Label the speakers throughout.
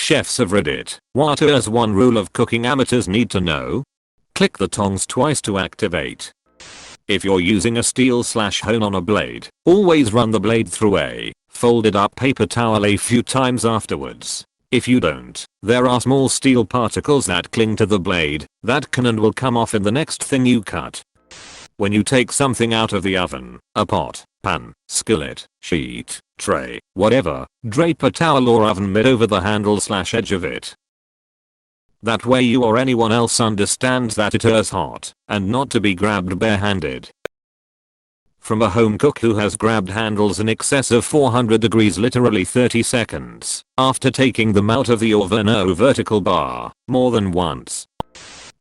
Speaker 1: chefs of Reddit. What is one rule of cooking amateurs need to know? Click the tongs twice to activate. If you're using a steel/hone on a blade, always run the blade through a folded up paper towel a few times afterwards. If you don't, there are small steel particles that cling to the blade that can and will come off in the next thing you cut. When you take something out of the oven, a pot, pan, skillet, sheet, tray, whatever, drape a towel or oven mitt over the handle/edge of it. That way you or anyone else understands that it is hot and not to be grabbed barehanded. From a home cook who has grabbed handles in excess of 400 degrees literally 30 seconds after taking them out of the oven vertical bar more than once.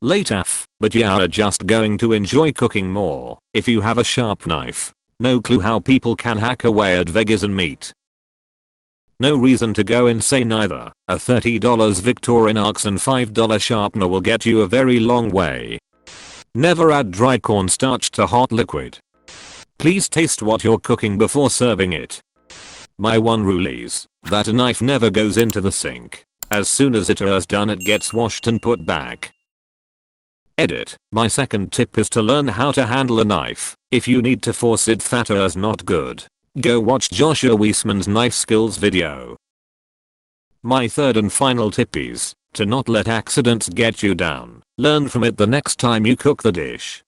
Speaker 1: Late af, but you are just going to enjoy cooking more if you have a sharp knife. No clue how people can hack away at veggies and meat. No reason to go insane either. A $30 Victorinox and $5 sharpener will get you a very long way. Never add dry cornstarch to hot liquid. Please taste what you're cooking before serving it. My one rule is that a knife never goes into the sink. As soon as it is done it gets washed and put back. Edit. My second tip is to learn how to handle a knife. If you need to force it, that is not good. Go watch Joshua Weissman's knife skills video. My third and final tip is to not let accidents get you down. Learn from it the next time you cook the dish.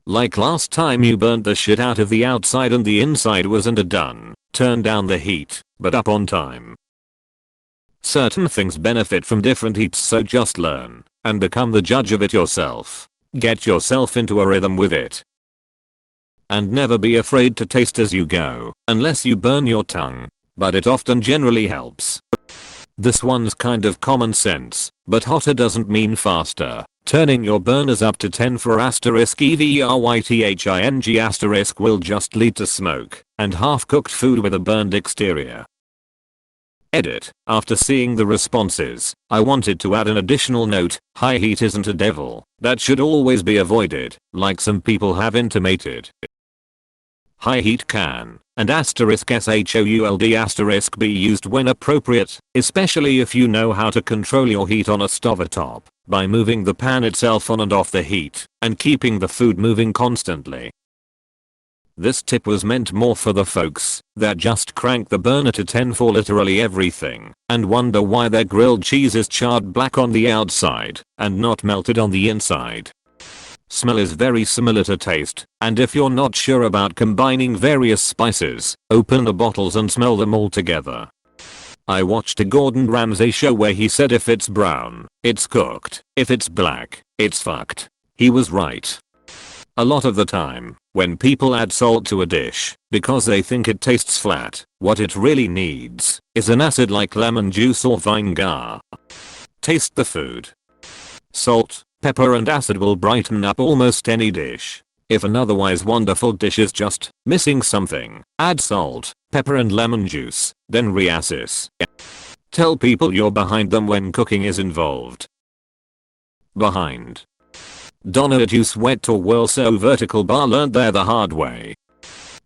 Speaker 1: Like last time you burnt the shit out of the outside and the inside wasn't done. Turn down the heat, but up on time. Certain things benefit from different heats, so just learn and become the judge of it yourself. Get yourself into a rhythm with it. And never be afraid to taste as you go, unless you burn your tongue, but it often generally helps. This one's kind of common sense, but hotter doesn't mean faster. Turning your burners up to 10 for *EVERYTHING* will just lead to smoke and half-cooked food with a burned exterior. Edit. After seeing the responses, I wanted to add an additional note. High heat isn't a devil that should always be avoided, like some people have intimated. High heat can, and *SHOULD* be used when appropriate, especially if you know how to control your heat on a stovetop, by moving the pan itself on and off the heat, and keeping the food moving constantly. This tip was meant more for the folks that just crank the burner to 10 for literally everything, and wonder why their grilled cheese is charred black on the outside, and not melted on the inside. Smell is very similar to taste, and if you're not sure about combining various spices, open the bottles and smell them all together. I watched a Gordon Ramsay show where he said if it's brown, it's cooked. If it's black, it's fucked. He was right. A lot of the time, when people add salt to a dish because they think it tastes flat, what it really needs is an acid like lemon juice or vinegar. Taste the food. Salt, pepper and acid will brighten up almost any dish. If an otherwise wonderful dish is just missing something, add salt, pepper and lemon juice, then reassess. Tell people you're behind them when cooking is involved. Behind. Donna at You Sweat or Whirl So vertical bar learned there the hard way.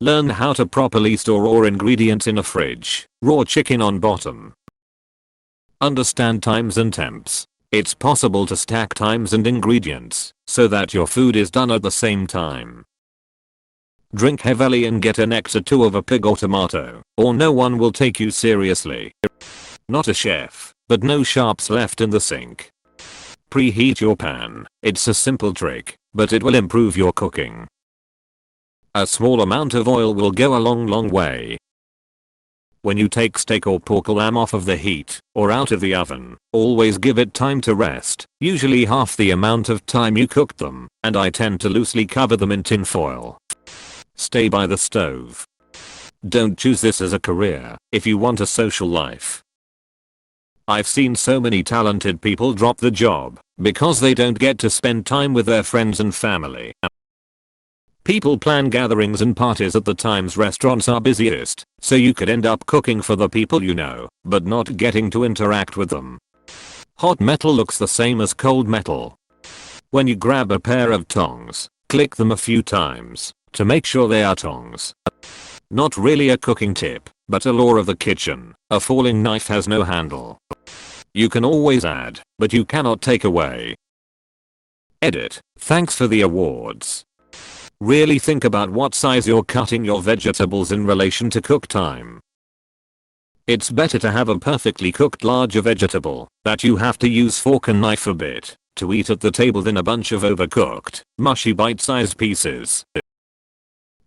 Speaker 1: Learn how to properly store raw ingredients in a fridge. Raw chicken on bottom. Understand times and temps. It's possible to stack times and ingredients so that your food is done at the same time. Drink heavily and get an extra 2 of a pig or tomato, or no one will take you seriously. Not a chef, but no sharps left in the sink. Preheat your pan. It's a simple trick, but it will improve your cooking. A small amount of oil will go a long way. When you take steak or pork or lamb off of the heat or out of the oven, always give it time to rest, usually half the amount of time you cooked them, and I tend to loosely cover them in tin foil. Stay by the stove. Don't choose this as a career if you want a social life. I've seen so many talented people drop the job because they don't get to spend time with their friends and family. People plan gatherings and parties at the times restaurants are busiest, so you could end up cooking for the people you know, but not getting to interact with them. Hot metal looks the same as cold metal. When you grab a pair of tongs, click them a few times to make sure they are tongs. Not really a cooking tip, but a law of the kitchen. A falling knife has no handle. You can always add, but you cannot take away. Edit. Thanks for the awards. Really think about what size you're cutting your vegetables in relation to cook time. It's better to have a perfectly cooked larger vegetable that you have to use fork and knife a bit to eat at the table than a bunch of overcooked, mushy bite-sized pieces.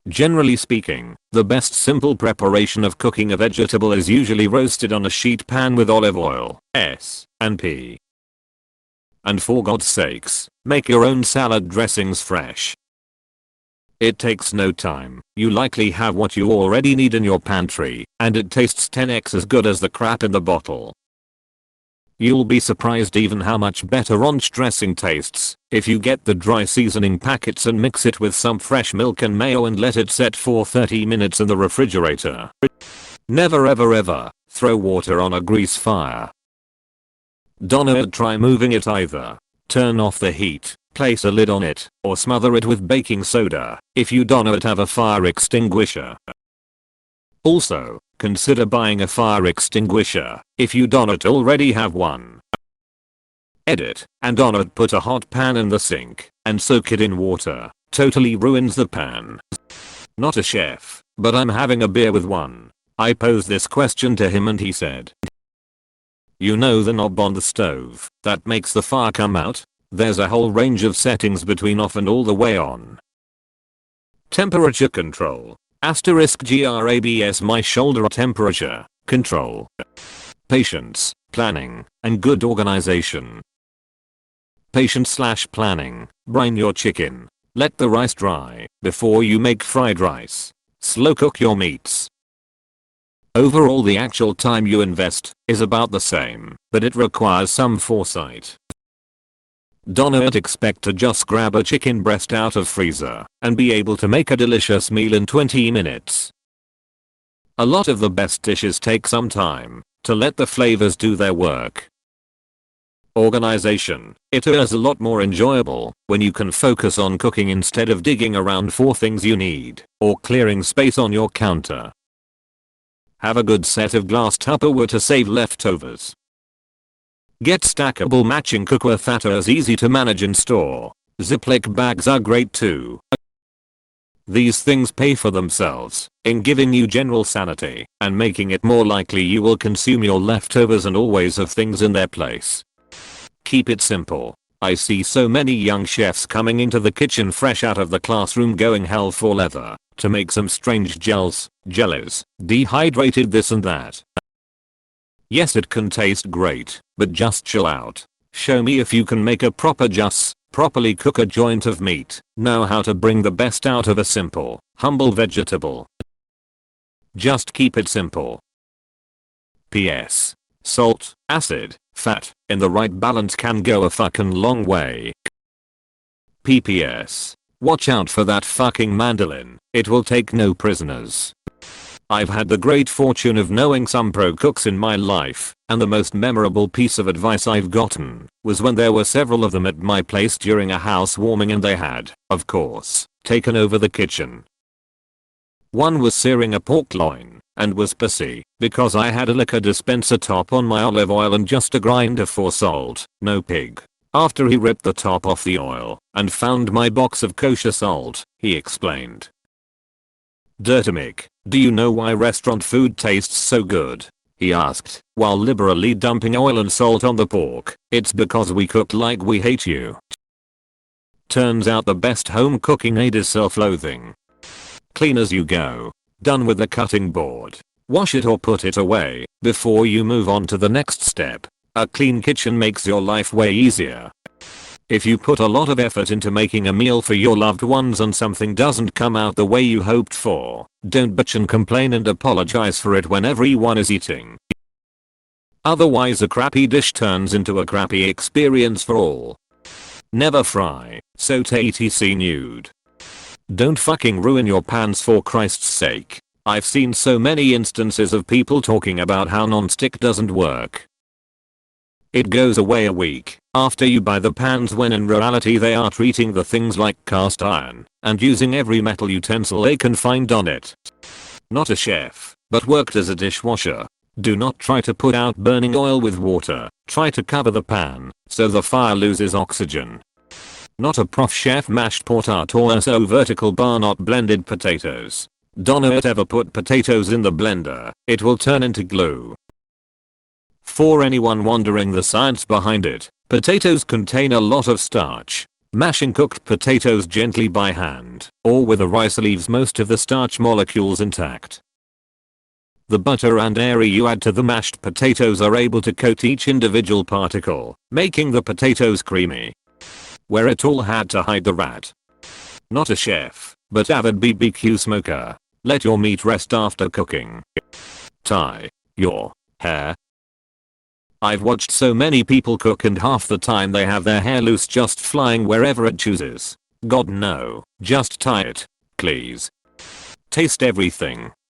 Speaker 1: Generally speaking, the best simple preparation of cooking a vegetable is usually roasted on a sheet pan with olive oil, S&P. And for God's sakes, make your own salad dressings fresh. It takes no time, you likely have what you already need in your pantry, and it tastes 10x as good as the crap in the bottle. You'll be surprised even how much better ranch dressing tastes if you get the dry seasoning packets and mix it with some fresh milk and mayo and let it set for 30 minutes in the refrigerator. Never ever throw water on a grease fire. Don't try moving it either. Turn off the heat, place a lid on it, or smother it with baking soda if you don't have a fire extinguisher. Also, consider buying a fire extinguisher if you don't already have one. Edit. And don't put a hot pan in the sink and soak it in water. Totally ruins the pan. Not a chef, but I'm having a beer with one. I posed this question to him and he said, "You know the knob on the stove that makes the fire come out? There's a whole range of settings between off and all the way on. Temperature control. *grabs my shoulder temperature control. Patience, planning, and good organization. Patience/planning. Brine your chicken. Let the rice dry before you make fried rice. Slow cook your meats. Overall the actual time you invest is about the same, but it requires some foresight. Don't expect to just grab a chicken breast out of freezer and be able to make a delicious meal in 20 minutes. A lot of the best dishes take some time to let the flavors do their work. Organization. It is a lot more enjoyable when you can focus on cooking instead of digging around for things you need or clearing space on your counter. Have a good set of glass Tupperware to save leftovers. Get stackable matching cookware that is easy to manage and store. Ziploc bags are great too. These things pay for themselves in giving you general sanity and making it more likely you will consume your leftovers and always have things in their place. Keep it simple. I see so many young chefs coming into the kitchen fresh out of the classroom going hell for leather to make some strange gels, jellies, dehydrated this and that. Yes, it can taste great, but just chill out. Show me if you can make a proper jus, properly cook a joint of meat, know how to bring the best out of a simple, humble vegetable. Just keep it simple. PS. Salt, acid, fat, in the right balance can go a fucking long way. PPS. Watch out for that fucking mandolin, it will take no prisoners. I've had the great fortune of knowing some pro cooks in my life, and the most memorable piece of advice I've gotten was when there were several of them at my place during a housewarming and they had, of course, taken over the kitchen. One was searing a pork loin and was pissy because I had a liquor dispenser top on my olive oil and just a grinder for salt, no pig. After he ripped the top off the oil and found my box of kosher salt, he explained, "Dirty Mick, do you know why restaurant food tastes so good?" he asked, while liberally dumping oil and salt on the pork. "It's because we cook like we hate you." Turns out the best home cooking aid is self-loathing. Clean as you go. Done with the cutting board. Wash it or put it away before you move on to the next step. A clean kitchen makes your life way easier. If you put a lot of effort into making a meal for your loved ones and something doesn't come out the way you hoped for, don't bitch and complain and apologize for it when everyone is eating. Otherwise a crappy dish turns into a crappy experience for all. Never fry, saute etc nude. Don't fucking ruin your pans for Christ's sake. I've seen so many instances of people talking about how non-stick doesn't work. It goes away a week after you buy the pans when in reality they are treating the things like cast iron and using every metal utensil they can find on it. Not a chef, but worked as a dishwasher. Do not try to put out burning oil with water. Try to cover the pan so the fire loses oxygen. Not a prof chef, mashed potato so vertical bar, not blended potatoes. Don't ever put potatoes in the blender, it will turn into glue. For anyone wondering the science behind it, potatoes contain a lot of starch. Mashing cooked potatoes gently by hand or with a rice leaves most of the starch molecules intact. The butter and air you add to the mashed potatoes are able to coat each individual particle, making the potatoes creamy. Where it all had to hide the rat. Not a chef, but avid BBQ smoker. Let your meat rest after cooking. Tie your hair. I've watched so many people cook and half the time they have their hair loose, just flying wherever it chooses. God no, just tie it, please. Taste everything.